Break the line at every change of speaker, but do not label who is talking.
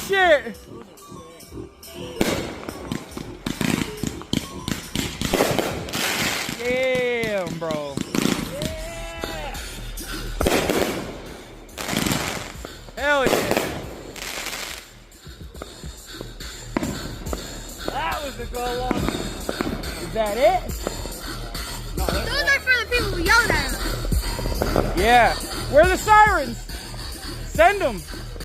shit! Damn, bro.
Yeah.
Hell yeah.
That was a good one.
Is that it?
Those are for the people who yelled at us.
Yeah. Where are the sirens? Send them.